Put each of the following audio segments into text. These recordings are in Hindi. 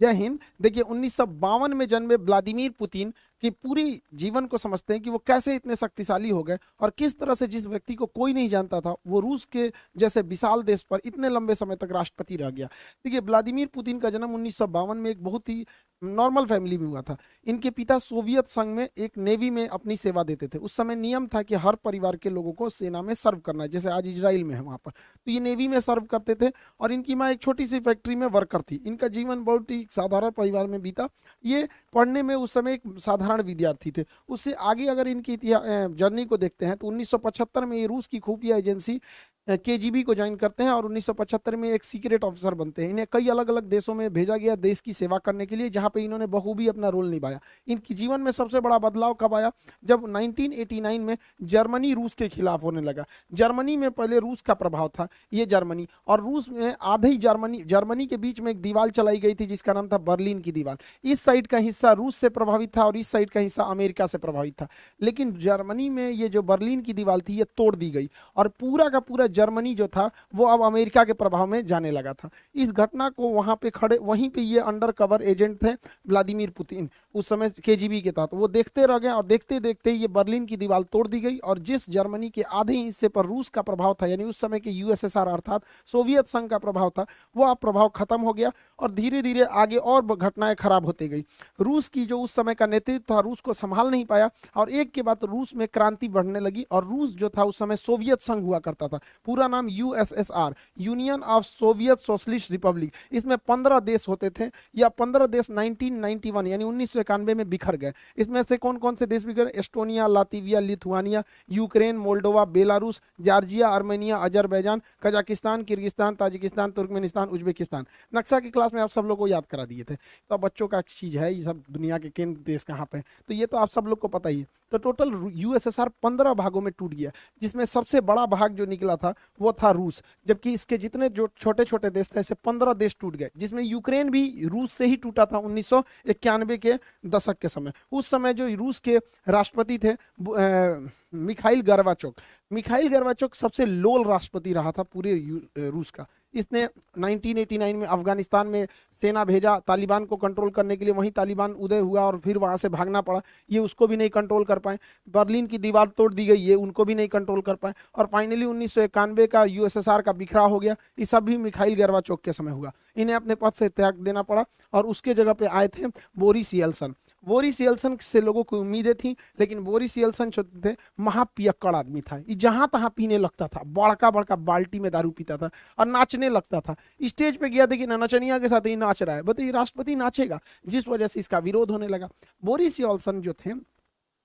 जय हिंद। देखिए 1952 में जन्मे व्लादिमीर पुतिन की पूरी जीवन को समझते हैं कि वो कैसे इतने शक्तिशाली हो गए और किस तरह से जिस व्यक्ति को कोई नहीं जानता था वो रूस के जैसे विशाल देश पर इतने लंबे समय तक राष्ट्रपति रह गया। देखिए व्लादिमीर पुतिन का जन्म 1952 में एक बहुत ही नॉर्मल फैमिली में हुआ था। इनके पिता सोवियत संघ में एक नेवी में अपनी सेवा देते थे। उस समय नियम था कि हर परिवार के लोगों को सेना में सर्व करना है, जैसे आज इजराइल में है वहां पर, तो ये नेवी में सर्व करते थे। और इनकी माँ एक छोटी सी फैक्ट्री में वर्कर थी। इनका जीवन बहुत ही साधारण परिवार में बीता। ये पढ़ने में उस समय एक साधारण विद्यार्थी थे। उससे आगे अगर इनकी जर्नी को देखते हैं तो 1975 में ये रूस की खुफिया एजेंसी केजीबी को ज्वाइन करते हैं और 1975 में एक सीक्रेट ऑफिसर बनते हैं। इन्हें कई अलग अलग देशों में भेजा गया देश की सेवा करने के लिए, जहां पे इन्होंने बखूबी अपना रोल निभाया। इनकी जीवन में सबसे बड़ा बदलाव कब आया? जब 1989 में जर्मनी रूस के खिलाफ होने लगा। जर्मनी में पहले रूस का प्रभाव था, ये जर्मनी और रूस में आधे ही जर्मनी के बीच में एक दीवार चलाई गई थी जिसका नाम था बर्लिन की दीवार। इस साइड का हिस्सा रूस से प्रभावित था और इस साइड का हिस्सा अमेरिका से प्रभावित था। लेकिन जर्मनी में ये जो बर्लिन की दीवार थी ये तोड़ दी गई और पूरा का पूरा जर्मनी जो था वो अब अमेरिका के प्रभाव में जाने लगा था। इस घटना को वहां पे खड़े, वहीं पे ये अंडर कवर एजेंट थे व्लादिमीर पुतिन, उस समय केजीबी के तहत, वो देखते रह गए और देखते देखते ये बर्लिन की दीवार तोड़ दी गई और जिस जर्मनी के आधे हिस्से पर रूस का प्रभाव था, यानी उस समय के यूएसएसआर अर्थात सोवियत संघ का प्रभाव था, वो अब प्रभाव खत्म हो गया और धीरे धीरे आगे और घटनाएं खराब होती गई। रूस की जो उस समय का नेतृत्व था रूस को संभाल नहीं पाया और एक के बाद रूस में क्रांति बढ़ने लगी। और रूस जो था उस समय सोवियत संघ हुआ करता था, पूरा नाम USSR, union of Soviet socialist Republic. इसमें 15 देश होते थे या 15 देश 1991 यानी 1991 में बिखर गए। इसमें से कौन कौन से देश बिखर? Estonia, Latvia, Lithuania, Ukraine, Moldova, Belarus, Georgia, Armenia, Azerbaijan, Kazakhstan, Kyrgyzstan, Tajikistan, Turkmenistan, Uzbekistan. नक्शा की क्लास में आप सब लोग को याद करा दिए थे। तो अब बच्चों का चीज है ये सब, दुनिया के किन देश कहाँ पे, तो ये तो आप सब लोग को पता ही है। तो टोटल यूएसएसआर 15 भागों में टूट गया, जिसमें सबसे बड़ा भाग जो निकला था वो था रूस, जबकि इसके जितने जो छोटे छोटे देश थे ऐसे 15 देश टूट गए, जिसमें यूक्रेन भी रूस से ही टूटा था 1991 के दशक के समय। उस समय जो रूस के राष्ट्रपति थे मिखाइल गर्बाचोक सबसे लोल राष्ट्रपति रहा था पूरे रूस का। इसने 1989 में अफगानिस्तान में सेना भेजा तालिबान को कंट्रोल करने के लिए, वहीं तालिबान उदय हुआ और फिर वहां से भागना पड़ा, ये उसको भी नहीं कंट्रोल कर पाए। बर्लिन की दीवार तोड़ दी गई, ये उनको भी नहीं कंट्रोल कर पाए। और फाइनली 1991 का यूएसएसआर का बिखराव हो गया। ये सब भी मिखाइल गर्बाचोक के समय हुआ। इन्हें अपने पद से त्याग देना पड़ा और उसके जगह पे आए थे बोरिस येल्सन। बोरिस येल्सन से लोगों को उम्मीदें थी, लेकिन बोरिस येल्सन जो थे महापियक्कड़ आदमी था। ये जहां तहां पीने लगता था, बड़का बड़का बाल्टी में दारू पीता था और नाचने लगता था। स्टेज पे गया, देखिए नचनिया के साथ ही नाच रहा है, बताइए राष्ट्रपति नाचेगा? जिस वजह से इसका विरोध होने लगा। बोरिस येल्सन जो थे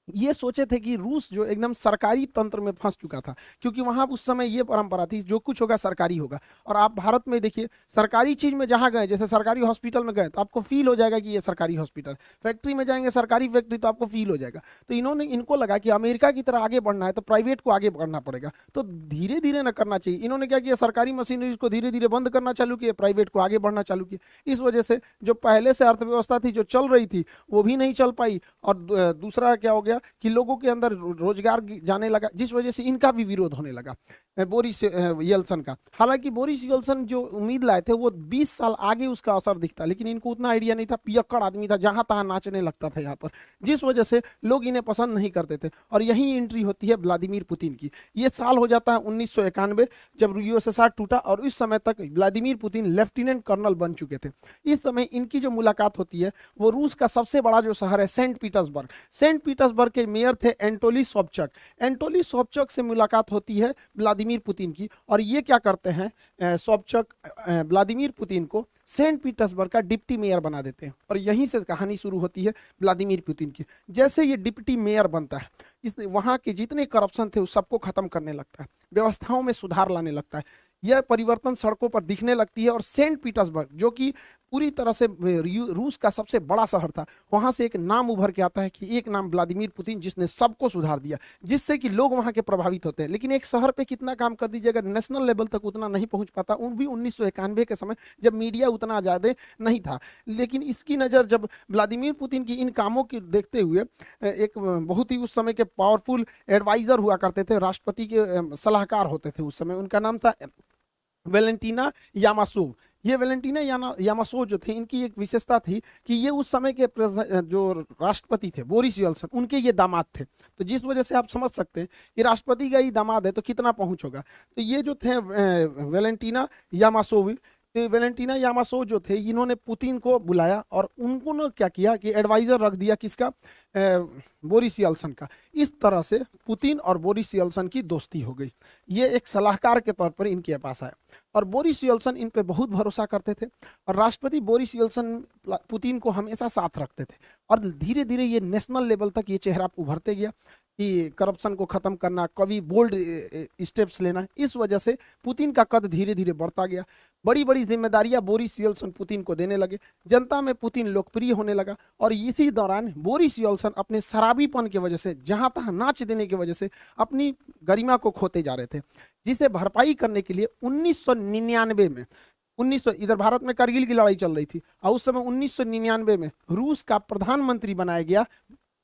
ये सोचे थे कि रूस जो एकदम सरकारी तंत्र में फंस चुका था, क्योंकि वहां उस समय ये परंपरा थी जो कुछ होगा सरकारी होगा। और आप भारत में देखिए सरकारी चीज में जहां गए, जैसे सरकारी हॉस्पिटल में गए तो आपको फील हो जाएगा कि ये सरकारी हॉस्पिटल, फैक्ट्री में जाएंगे सरकारी फैक्ट्री तो आपको फील हो जाएगा। तो इनको लगा कि अमेरिका की तरह आगे बढ़ना है तो प्राइवेट को आगे बढ़ना पड़ेगा, तो धीरे धीरे न करना चाहिए। इन्होंने क्या किया, सरकारी मशीनरी को धीरे धीरे बंद करना चालू किया, प्राइवेट को आगे बढ़ना चालू किया। इस वजह से जो पहले से अर्थव्यवस्था थी जो चल रही थी वो भी नहीं चल पाई और दूसरा क्या हो गया कि लोगों के अंदर रोजगार जाने लगा, जिस वजह से इनका भी विरोध होने लगा बोरिस येल्सन का। हालांकि बोरिस येल्सन जो उम्मीद लाए थे वो 20 साल आगे उसका असर दिखता, लेकिन इनको उतना आइडिया नहीं था। पियक्कड़ आदमी था, जहां तहां नाचने लगता था यहाँ पर, जिस वजह से लोग इन्हें पसंद नहीं करते थे। और यही एंट्री होती है व्लादिमीर पुतिन की। ये साल हो जाता है 1991 जब यूएसएसआर टूटा और इस समय तक व्लादिमीर पुतिन लेफ्टिनेंट कर्नल बन चुके थे। इस समय इनकी जो मुलाकात होती है वो रूस का सबसे बड़ा जो शहर है सेंट पीटर्सबर्ग के मेयर थे एंटोली सोबचक से मुलाकात होती है व्लादिमीर पुतिन की। और ये क्या करते हैं, सोबचक व्लादिमीर पुतिन को सेंट पीटर्सबर्ग का डिप्टी मेयर बना देते हैं। और यहीं से कहानी शुरू होती है व्लादिमीर पुतिन की। जैसे ये डिप्टी मेयर बनता है, इसने वहां के जितने करप्शन थे उस सबको खत्म करने लगता है, व्यवस्थाओं में सुधार लाने लगता है। यह परिवर्तन सड़कों पर दिखने लगती है और सेंट पीटर्सबर्ग जो कि पूरी तरह से रूस का सबसे बड़ा शहर था, वहां से एक नाम उभर के आता है कि एक नाम व्लादिमीर पुतिन, जिसने सबको सुधार दिया, जिससे कि लोग वहां के प्रभावित होते हैं। लेकिन एक शहर पे कितना काम कर दीजिएगा, नेशनल लेवल तक उतना नहीं पहुंच पाता, उन भी 1991 के समय जब मीडिया उतना ज्यादा नहीं था। लेकिन इसकी नजर जब व्लादिमीर पुतिन की इन कामों की देखते हुए एक बहुत ही उस समय के पावरफुल एडवाइजर हुआ करते थे, राष्ट्रपति के सलाहकार होते थे उस समय, उनका नाम था वेलेंटीना यामासोव। ये वैलेंटीना यामासो जो थे, इनकी एक विशेषता थी कि ये उस समय के जो राष्ट्रपति थे बोरिस येल्सन, उनके ये दामाद थे। तो जिस वजह से आप समझ सकते हैं कि राष्ट्रपति का ही दामाद है तो कितना पहुंच होगा। तो ये जो थे वैलेंटीना यामासोवी, तो वैलेंटीना यामासो जो थे, इन्होंने पुतिन को बुलाया और उनको ने क्या किया कि एडवाइजर रख दिया किसका, बोरिस येल्सन का। इस तरह से पुतिन और बोरिस येल्सन की दोस्ती हो गई। ये एक सलाहकार के तौर पर इनके पास आया और बोरिस येल्सन इन पे बहुत भरोसा करते थे और राष्ट्रपति बोरिस येल्सन पुतिन को हमेशा साथ रखते थे। और धीरे धीरे ये नेशनल लेवल तक ये चेहरा उभरते गया कि करप्शन को खत्म करना, कभी बोल्ड स्टेप्स लेना। इस वजह से पुतिन का कद धीरे धीरे बढ़ता गया। बड़ी बड़ी जिम्मेदारियां बोरिस येल्सन पुतिन को देने लगे। जनता में पुतिन लोकप्रिय होने लगा और इसी दौरान बोरिस येल्सन अपने शराबीपन की वजह से, जहां तहां नाच देने की वजह से अपनी गरिमा को खोते जा रहे थे, जिसे भरपाई करने के लिए 1999 में 1900 इधर भारत में कारगिल की लड़ाई चल रही थी और उस समय 1999 में रूस का प्रधानमंत्री बनाया गया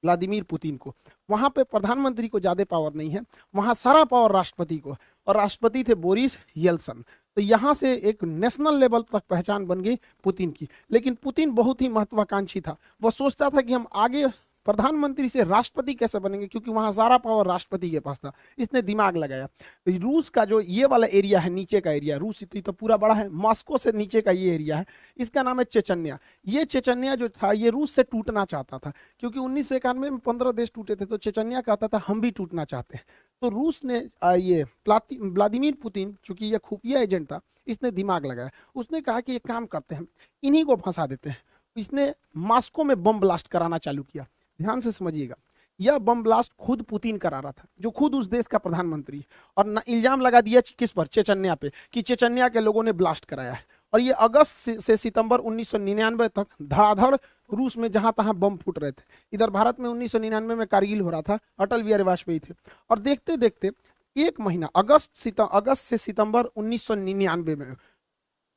व्लादिमीर पुतिन को। वहां पे प्रधानमंत्री को ज्यादा पावर नहीं है, वहां सारा पावर राष्ट्रपति को, और राष्ट्रपति थे बोरिस येल्सन। तो यहां से एक नेशनल लेवल तक पहचान बन गई पुतिन की। लेकिन पुतिन बहुत ही महत्वाकांक्षी था। वह सोचता था कि हम आगे प्रधानमंत्री से राष्ट्रपति कैसे बनेंगे, क्योंकि वहां सारा पावर राष्ट्रपति के पास था। इसने दिमाग लगाया। रूस का जो ये वाला एरिया है, नीचे का एरिया, रूस इतनी तो पूरा बड़ा है, मॉस्को से नीचे का ये एरिया है, इसका नाम है चेचन्या। ये चेचन्या जो था ये रूस से टूटना चाहता था, क्योंकि 1991 में 15 देश टूटे थे, तो चेचन्या कहता था हम भी टूटना चाहते हैं। तो रूस ने ये व्लादिमीर पुतिन, चूंकि ये खुफिया एजेंट था, इसने दिमाग लगाया। उसने कहा कि एक काम करते हैं, इन्हीं को फंसा देते हैं। इसने मॉस्को में बम ब्लास्ट कराना चालू किया। ध्यान से समझिएगा, यह बम ब्लास्ट खुद पुतिन करा रहा था, जो खुद उस देश का प्रधानमंत्री, और इल्जाम लगा दिया किस पर, चेचन्या पे, कि चेचन्या के लोगों ने ब्लास्ट कराया है। और ये अगस्त से सितंबर 1999 तक धड़ाधड़ रूस में जहां तहां बम फूट रहे थे। इधर भारत में 1999 में कारगिल हो रहा था, अटल बिहारी वाजपेयी थे, और देखते देखते एक महीना अगस्त से सितंबर 1999 में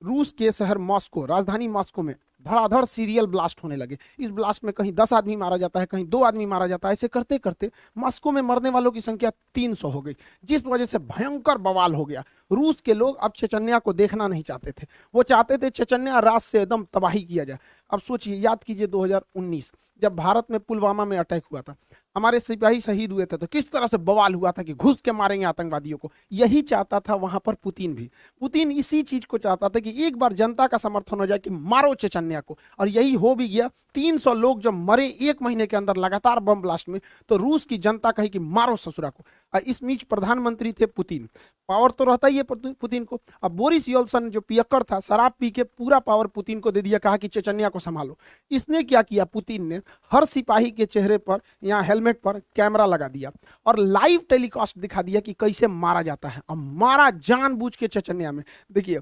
रूस के शहर मॉस्को, राजधानी मॉस्को में धड़ाधड़ सीरियल ब्लास्ट होने लगे। इस ब्लास्ट में कहीं 10 आदमी मारा जाता है, कहीं 2 आदमी मारा जाता है। ऐसे करते करते मॉस्को में मरने वालों की संख्या 300 हो गई, जिस वजह से भयंकर बवाल हो गया। रूस के लोग अब चेचन्या को देखना नहीं चाहते थे, वो चाहते थे चेचन्या रात से एकदम तबाही किया जाए। अब सोचिए, याद कीजिए 2019 जब भारत में पुलवामा में अटैक हुआ था, हमारे सिपाही शहीद हुए थे, तो किस तरह से बवाल हुआ था कि घुस के मारेंगे आतंकवादियों को। यही चाहता था वहां पर पुतिन भी। पुतिन इसी चीज को चाहता था कि एक बार जनता का समर्थन हो जाए कि मारो चेचन्या को, और यही हो भी गया। 300 लोग जब मरे 1 महीने के अंदर लगातार बम ब्लास्ट में, तो रूस की जनता कही कि मारो ससुरा को। इस बीच प्रधानमंत्री थे पुतिन, पावर तो रहता ही है पुतिन को। अब बोरिस येल्सन जो पियक्कड़ था, शराब पी के पूरा पावर पुतिन को दे दिया, कहा कि चेचन्या को संभालो। इसने क्या किया, पुतिन ने हर सिपाही के चेहरे पर या हेलमेट पर कैमरा लगा दिया और लाइव टेलीकास्ट दिखा दिया कि कैसे मारा जाता है। अब मारा जानबूझ के चेचन्या में। देखिए,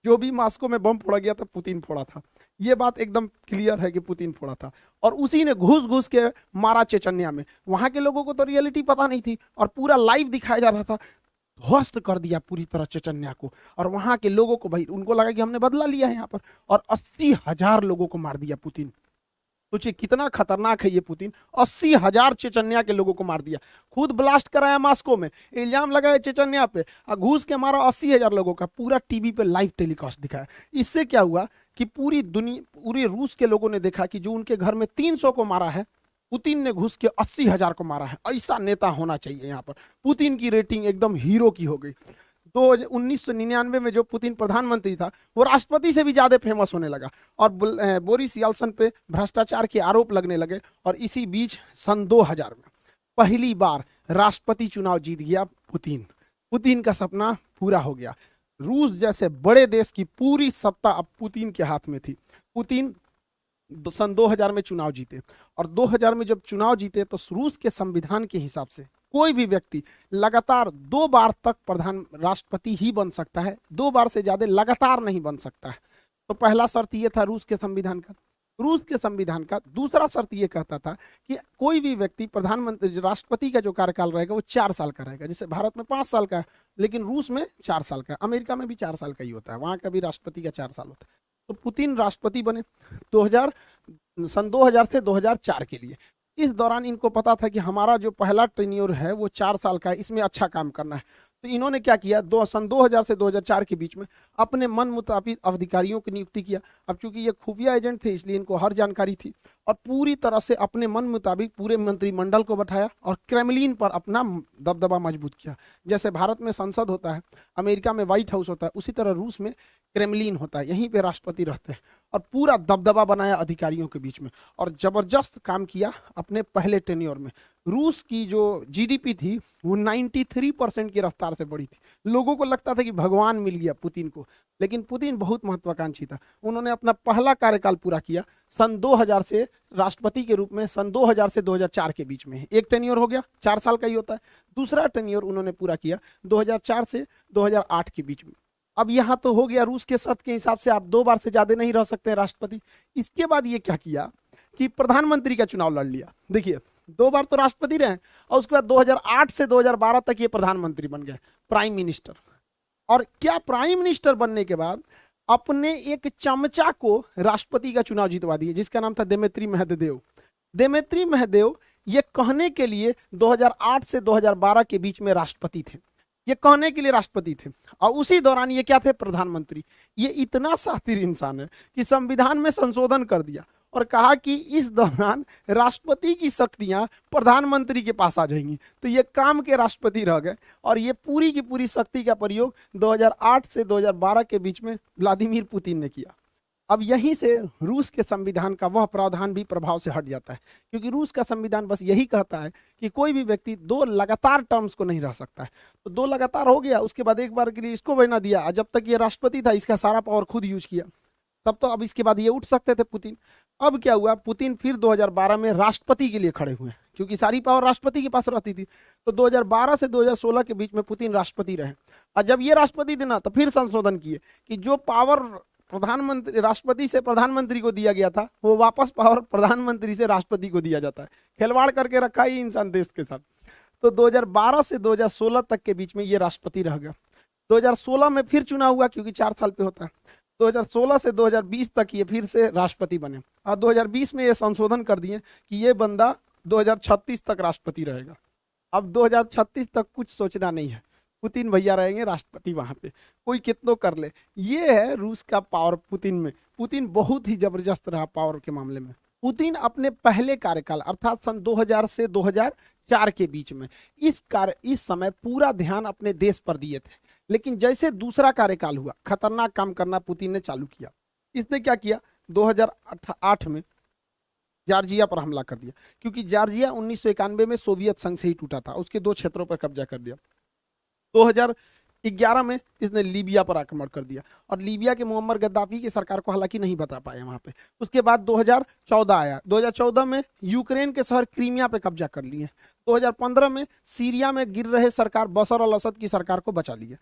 जो भी मॉस्को में बम फोड़ा गया था, पुतिन फोड़ा था। ये बात एकदम क्लियर है कि पुतिन फोड़ा था, और उसी ने घुस घुस के मारा चेचन्या में। वहां के लोगों को तो रियलिटी पता नहीं थी और पूरा लाइव दिखाया जा रहा था। ध्वस्त कर दिया पूरी तरह चेचन्या को, और वहां के लोगों को, भाई उनको लगा कि हमने बदला लिया है यहाँ पर, और 80,000 लोगों को मार दिया पुतिन। सोचिए कितना खतरनाक है ये पुतिन। 80,000 चेचन्या के लोगों को मार दिया, खुद ब्लास्ट कराया मॉस्को में, इल्जाम लगाया चेचन्या पे, और घूस के मारा 80,000 लोगों का। पूरा टीवी पे लाइव टेलीकास्ट दिखाया। इससे क्या हुआ कि पूरी दुनिया, पूरे रूस के लोगों ने देखा कि जो उनके घर में 300 को मारा है, पुतिन ने घुस के 80,000 को मारा है। ऐसा नेता होना चाहिए यहाँ पर। पुतिन की रेटिंग एकदम हीरो की हो गई। तो 1999 में जो पुतिन प्रधानमंत्री था, वो राष्ट्रपति से भी ज्यादा फेमस होने लगा, और बोरिस येल्सन पे भ्रष्टाचार के आरोप लगने लगे। और इसी बीच सन 2000 में पहली बार राष्ट्रपति चुनाव जीत गया पुतिन। पुतिन का सपना पूरा हो गया। रूस जैसे बड़े देश की पूरी सत्ता अब पुतिन के हाथ में थी। पुतिन सन 2000 में चुनाव जीते, और 2000 में जब चुनाव जीते तो रूस के संविधान के हिसाब से कोई भी व्यक्ति लगातार 2 बार तक प्रधान राष्ट्रपति ही बन सकता है, 2 बार से ज्यादा लगातार नहीं बन सकता है। तो पहला शर्त ये था रूस के संविधान का। रूस के संविधान का दूसरा शर्त ये कहता था कि कोई भी व्यक्ति प्रधानमंत्री, राष्ट्रपति का जो कार्यकाल रहेगा वो 4 साल का रहेगा। जैसे भारत में 5 साल का है, लेकिन रूस में 4 साल का है। अमेरिका में भी 4 साल का ही होता है, वहां का भी राष्ट्रपति का 4 साल होता है। तो पुतिन राष्ट्रपति बने सन 2000 से 2004 के लिए। इस दौरान इनको पता था कि हमारा जो पहला टेन्योर है वो 4 साल का है, इसमें अच्छा काम करना है। तो इन्होंने क्या किया, सन 2000 से 2004 के बीच में अपने मन मुताबिक अधिकारियों की नियुक्ति किया। अब चूंकि ये खुफिया एजेंट थे इसलिए इनको हर जानकारी थी, और पूरी तरह से अपने मन मुताबिक पूरे मंत्रिमंडल को बैठाया और क्रेमलिन पर अपना दबदबा मजबूत किया। जैसे भारत में संसद होता है, अमेरिका में व्हाइट हाउस होता है, उसी तरह रूस में क्रेमलिन होता है, यहीं पे राष्ट्रपति रहते हैं, और पूरा दबदबा बनाया अधिकारियों के बीच में, और जबरदस्त काम किया अपने पहले टेन्योर में। रूस की जो जीडीपी थी वो 93% की रफ्तार से बढ़ी थी। लोगों को लगता था कि भगवान मिल गया पुतिन को, लेकिन पुतिन बहुत महत्वाकांक्षी था। उन्होंने अपना पहला कार्यकाल पूरा किया सन 2000 से राष्ट्रपति के रूप में, सन 2000 से 2004 के बीच में। एक टेन्योर हो गया, 4 साल का ही होता है। दूसरा टेन्योर उन्होंने पूरा किया 2004 से 2008 के बीच में। अब यहाँ तो हो गया रूस के शर्त के हिसाब से आप 2 बार से ज्यादा नहीं रह सकते राष्ट्रपति। इसके बाद ये क्या किया कि प्रधानमंत्री का चुनाव लड़ लिया। देखिए 2 बार तो राष्ट्रपति रहे, और उसके बाद 2008 से 2012 तक ये प्रधानमंत्री बन गए, प्राइम मिनिस्टर। और क्या प्राइम मिनिस्टर बनने के बाद अपने एक चमचा को राष्ट्रपति का चुनाव जितवा दिए, जिसका नाम था देमेत्री मेहदेव। देमेत्री मेहदेव ये कहने के लिए 2008 से 2012 के बीच में राष्ट्रपति थे, ये कहने के लिए राष्ट्रपति थे, और उसी दौरान ये क्या थे, प्रधानमंत्री। ये इतना शातिर इंसान है कि संविधान में संशोधन कर दिया और कहा कि इस दौरान राष्ट्रपति की शक्तियां प्रधानमंत्री के पास आ जाएंगी। तो ये काम के राष्ट्रपति रह गए, और ये पूरी की पूरी शक्ति का प्रयोग 2008 से 2012 के बीच में व्लादिमीर पुतिन ने किया। अब यहीं से रूस के संविधान का वह प्रावधान भी प्रभाव से हट जाता है, क्योंकि रूस का संविधान बस यही कहता है कि कोई भी व्यक्ति 2 लगातार टर्म्स को नहीं रह सकता है। तो 2 लगातार हो गया, उसके बाद एक बार के लिए इसको बना दिया, जब तक ये राष्ट्रपति था इसका सारा पावर खुद यूज किया, तब तो अब इसके बाद ये उठ सकते थे पुतिन। अब क्या हुआ, पुतिन फिर 2012 में राष्ट्रपति के लिए खड़े हुए, क्योंकि सारी पावर राष्ट्रपति के पास रहती थी। तो 2012 से 2016 के बीच में पुतिन राष्ट्रपति रहे, और जब ये राष्ट्रपति देना तो फिर संशोधन किए कि जो पावर प्रधानमंत्री राष्ट्रपति से प्रधानमंत्री को दिया गया था वो वापस पावर प्रधानमंत्री से राष्ट्रपति को दिया जाता है। खिलवाड़ करके रखा ही इंसान देश के साथ। तो 2012 से 2016 तक के बीच में ये राष्ट्रपति रह गया। 2016 में फिर चुनाव हुआ, क्योंकि 4 साल पे होता है। 2016 से 2020 तक ये फिर से राष्ट्रपति बने, और 2020 में ये संशोधन कर दिए कि ये बंदा 2036 तक राष्ट्रपति रहेगा। अब 2036 तक कुछ सोचना नहीं है, पुतिन भैया रहेंगे राष्ट्रपति वहां पे, कोई कितनों कर ले। ये है रूस का पावर पुतिन में। पुतिन बहुत ही जबरदस्त रहा पावर के मामले में। पुतिन अपने पहले कार्यकाल अर्थात सन 2000 से 2004 के बीच में इस समय पूरा ध्यान अपने देश पर दिए थे, लेकिन जैसे दूसरा कार्यकाल हुआ खतरनाक काम करना पुतिन ने चालू किया। इसने क्या किया, 2008 में जॉर्जिया पर हमला कर दिया, क्योंकि जॉर्जिया 1991 में सोवियत संघ से ही टूटा था, उसके 2 क्षेत्रों पर कब्जा कर दिया। 2011 में इसने लीबिया पर आक्रमण कर दिया, और लीबिया के मुअम्मर गद्दाफी की सरकार को हालांकि नहीं बता पाए वहां पे। उसके बाद 2014 आया, 2014 में यूक्रेन के शहर क्रीमिया पे कब्जा कर लिए। 2015 में सीरिया में गिर रहे सरकार बशर अल असद की सरकार को बचा लिए।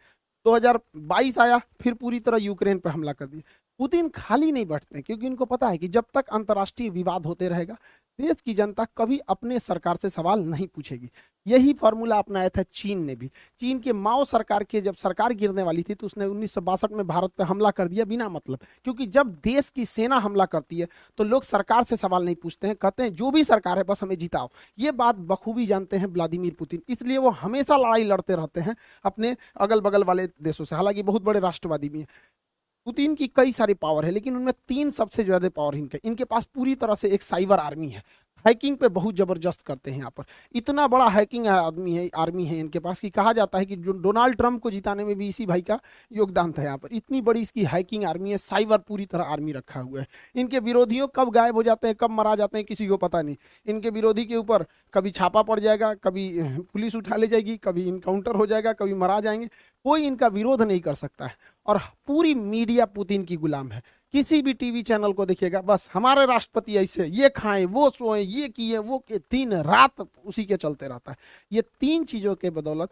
2022 आया, फिर पूरी तरह यूक्रेन पर हमला कर दिया। पुतिन खाली नहीं बैठते, क्योंकि इनको पता है कि जब तक अंतर्राष्ट्रीय विवाद होते रहेगा देश की जनता कभी अपने सरकार से सवाल नहीं पूछेगी। यही फॉर्मूला अपनाया था चीन ने भी। चीन के माओ सरकार के जब सरकार गिरने वाली थी तो उसने 1962 में भारत पर हमला कर दिया बिना मतलब, क्योंकि जब देश की सेना हमला करती है तो लोग सरकार से सवाल नहीं पूछते हैं, कहते हैं जो भी सरकार है बस हमें जिताओ। ये बात बखूबी जानते हैं व्लादिमीर पुतिन, इसलिए वो हमेशा लड़ाई लड़ते रहते हैं अपने अगल बगल वाले देशों से। हालांकि बहुत बड़े राष्ट्रवादी भी हैं। पुतिन की कई सारी पावर है, लेकिन उनमें 3 सबसे ज्यादा पावर इनके पास पूरी तरह से एक साइबर आर्मी है। हैकिंग पे बहुत जबरदस्त करते हैं यहाँ पर। इतना बड़ा हैकिंग आर्मी है इनके पास कि कहा जाता है कि जो डोनाल्ड ट्रंप को जिताने में भी इसी भाई का योगदान था यहाँ पर। इतनी बड़ी इसकी हैकिंग आर्मी है, साइबर पूरी तरह आर्मी रखा हुआ है। इनके विरोधियों कब गायब हो जाते हैं, कब मारा जाते हैं, किसी को पता नहीं। इनके विरोधी के ऊपर कभी छापा पड़ जाएगा, कभी पुलिस उठा ले जाएगी, कभी इनकाउंटर हो जाएगा, कभी मारा जाएंगे, कोई इनका विरोध नहीं कर सकता है। और पूरी मीडिया पुतिन की गुलाम है। किसी भी टीवी चैनल को देखिएगा बस हमारे राष्ट्रपति ऐसे, ये खाएं, वो सोएं, ये किए, वो के, दिन रात उसी के चलते रहता है। ये 3 चीजों के बदौलत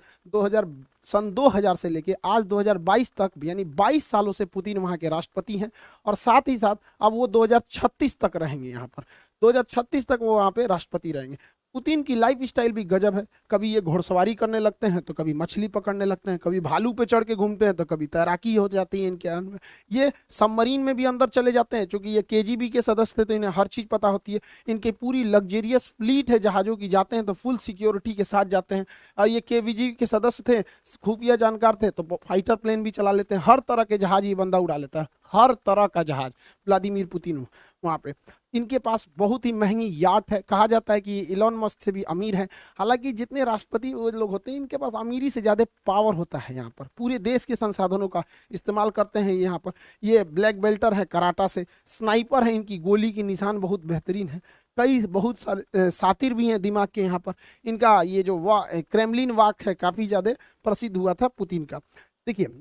सन 2000 से लेके आज 2022 तक, यानी 22 सालों से पुतिन वहां के राष्ट्रपति हैं, और साथ ही साथ अब वो 2036 तक रहेंगे यहाँ पर। 2036 तक वो वहां पे राष्ट्रपति रहेंगे। पुतिन की लाइफ स्टाइल भी गजब है। कभी ये घुड़सवारी करने लगते हैं, तो कभी मछली पकड़ने लगते हैं, कभी भालू पे चढ़ के घूमते हैं, तो कभी तैराकी हो जाती है इनके अंदर। ये सबमरीन में भी अंदर चले जाते हैं, क्योंकि ये केजीबी के सदस्य थे तो इन्हें हर चीज़ पता होती है। इनकी पूरी लग्जेरियस फ्लीट है जहाज़ों की, जाते हैं तो फुल सिक्योरिटी के साथ जाते हैं। और ये केवीजी के सदस्य थे, खुफिया जानकार थे, तो फाइटर प्लेन भी चला लेते हैं। हर तरह के जहाज ये बंदा उड़ा लेता है, हर तरह का जहाज व्लादिमीर पुतिन वहाँ पे। इनके पास बहुत ही महंगी याट है, कहा जाता है कि ये इलॉन मस्क से भी अमीर है। हालांकि जितने राष्ट्रपति वो लोग होते हैं, इनके पास अमीरी से ज़्यादा पावर होता है। यहाँ पर पूरे देश के संसाधनों का इस्तेमाल करते हैं यहाँ पर। ये ब्लैक बेल्टर है कराटा से, स्नाइपर है, इनकी गोली की निशान बहुत बेहतरीन है। कई बहुत सारे सातिर भी हैं दिमाग के यहाँ पर। इनका ये जो क्रेमलिन वाक है, काफ़ी ज़्यादा प्रसिद्ध हुआ था पुतिन का। देखिए,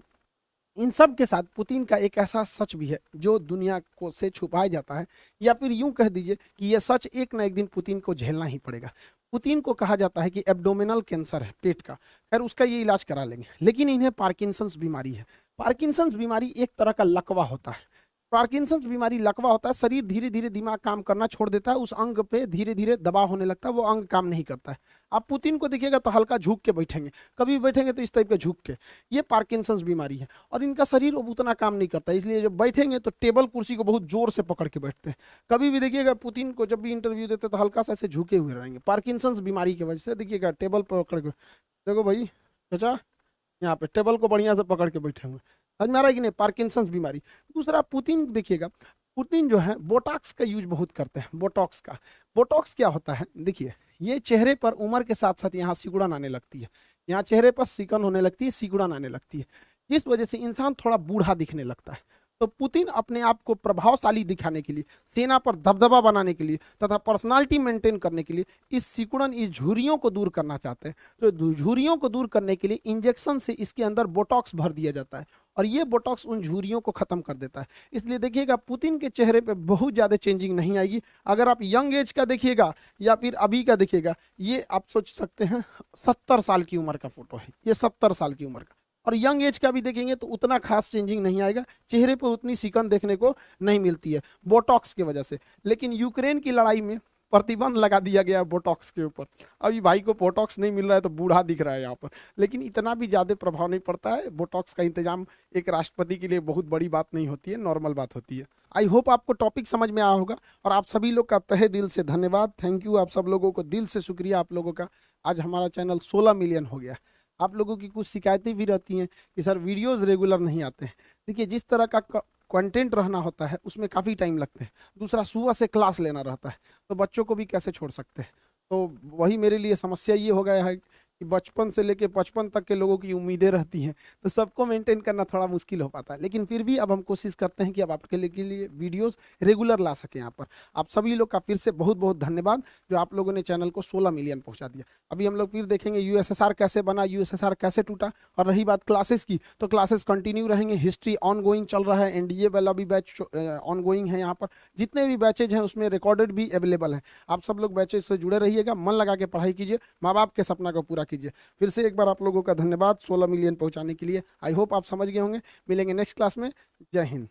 इन सब के साथ पुतिन का एक ऐसा सच भी है जो दुनिया को से छुपाया जाता है, या फिर यूं कह दीजिए कि यह सच एक ना एक दिन पुतिन को झेलना ही पड़ेगा। पुतिन को कहा जाता है कि एब्डोमिनल कैंसर है, पेट का। खैर, उसका ये इलाज करा लेंगे, लेकिन इन्हें पार्किंसंस बीमारी है। पार्किंसंस बीमारी एक तरह का लकवा होता है। पार्किंसंस बीमारी लकवा होता है, शरीर धीरे धीरे दिमाग काम करना छोड़ देता है, उस अंग पे धीरे धीरे दबाव होने लगता है, वो अंग काम नहीं करता है। आप पुतिन को देखिएगा तो हल्का झुक के बैठेंगे, कभी बैठेंगे तो इस टाइप के झुक के। ये पार्किंसंस बीमारी है, और इनका शरीर अब उतना काम नहीं करता, इसलिए जब बैठेंगे तो टेबल कुर्सी को बहुत जोर से पकड़ के बैठते हैं। कभी भी देखिएगा पुतिन को जब भी इंटरव्यू देते तो हल्का सा ऐसे झुके हुए रहेंगे, पार्किंसंस बीमारी की वजह से। देखिएगा टेबल पकड़ के, देखो भाई चाचा, यहाँ पे टेबल को बढ़िया से पकड़ के बैठे हुए। समझ में आ रहा है कि नहीं, पार्किंसंस बीमारी। दूसरा, पुतिन देखिएगा, पुतिन जो है बोटॉक्स का यूज बहुत करते हैं। बोटॉक्स का, बोटॉक्स क्या होता है, देखिए, ये चेहरे पर उम्र के साथ साथ यहाँ सिकुड़न आने लगती है, यहाँ चेहरे पर सिकन होने लगती है, सिकुड़न आने लगती है, जिस वजह से इंसान थोड़ा बूढ़ा दिखने लगता है। तो पुतिन अपने आप को प्रभावशाली दिखाने के लिए, सेना पर दबदबा बनाने के लिए तथा पर्सनालिटी मेंटेन करने के लिए इस सिकुड़न, इस झुर्रियों को दूर करना चाहते हैं। तो झुर्रियों को दूर करने के लिए इंजेक्शन से इसके अंदर बोटॉक्स भर दिया जाता है, और ये बोटॉक्स उन झुर्रियों को खत्म कर देता है। इसलिए देखिएगा पुतिन के चेहरे पे बहुत ज़्यादा चेंजिंग नहीं आएगी। अगर आप यंग एज का देखिएगा या फिर अभी का देखिएगा, ये आप सोच सकते हैं 70 साल की उम्र का फोटो है, ये 70 साल की उम्र का। और यंग एज का भी देखेंगे तो उतना खास चेंजिंग नहीं आएगा, चेहरे पर उतनी सिकन देखने को नहीं मिलती है बोटॉक्स की वजह से। लेकिन यूक्रेन की लड़ाई में प्रतिबंध लगा दिया गया है बोटॉक्स के ऊपर। अभी भाई को बोटॉक्स नहीं मिल रहा है तो बूढ़ा दिख रहा है यहाँ पर, लेकिन इतना भी ज़्यादा प्रभाव नहीं पड़ता है। बोटॉक्स का इंतजाम एक राष्ट्रपति के लिए बहुत बड़ी बात नहीं होती है, नॉर्मल बात होती है। आई होप आपको टॉपिक समझ में आया होगा, और आप सभी लोग का तहे दिल से धन्यवाद, थैंक यू। आप सब लोगों को दिल से शुक्रिया, आप लोगों का। आज हमारा चैनल 16 मिलियन हो गया। आप लोगों की कुछ शिकायतें भी रहती हैं कि सर वीडियोस रेगुलर नहीं आते हैं। देखिए, जिस तरह का कंटेंट रहना होता है उसमें काफ़ी टाइम लगता है। दूसरा, सुबह से क्लास लेना रहता है, तो बच्चों को भी कैसे छोड़ सकते हैं। तो वही मेरे लिए समस्या ये हो गया है कि बचपन से लेके 55 तक के लोगों की उम्मीदें रहती हैं, तो सबको मेंटेन करना थोड़ा मुश्किल हो पाता है। लेकिन फिर भी अब हम कोशिश करते हैं कि अब आपके लिए वीडियोस रेगुलर ला सकें यहाँ पर। आप सभी लोग का फिर से बहुत बहुत धन्यवाद, जो आप लोगों ने चैनल को 16 मिलियन पहुँचा दिया। अभी हम लोग फिर देखेंगे यूएसएसआर कैसे बना, यूएसएसआर कैसे टूटा। और रही बात क्लासेस की, तो क्लासेस कंटिन्यू रहेंगे, हिस्ट्री ऑन गोइंग चल रहा है, एनडीए वाला भी बैच ऑन गोइंग है। यहाँ पर जितने भी बैचेज हैं उसमें रिकॉर्डेड भी अवेलेबल है। आप सब लोग बैचेज से जुड़े रहिएगा, मन लगा के पढ़ाई कीजिए, माँ बाप के सपना को पूरा कीजिए। फिर से एक बार आप लोगों का धन्यवाद 16 मिलियन पहुंचाने के लिए। आई होप आप समझ गए होंगे। मिलेंगे नेक्स्ट क्लास में। जय हिंद।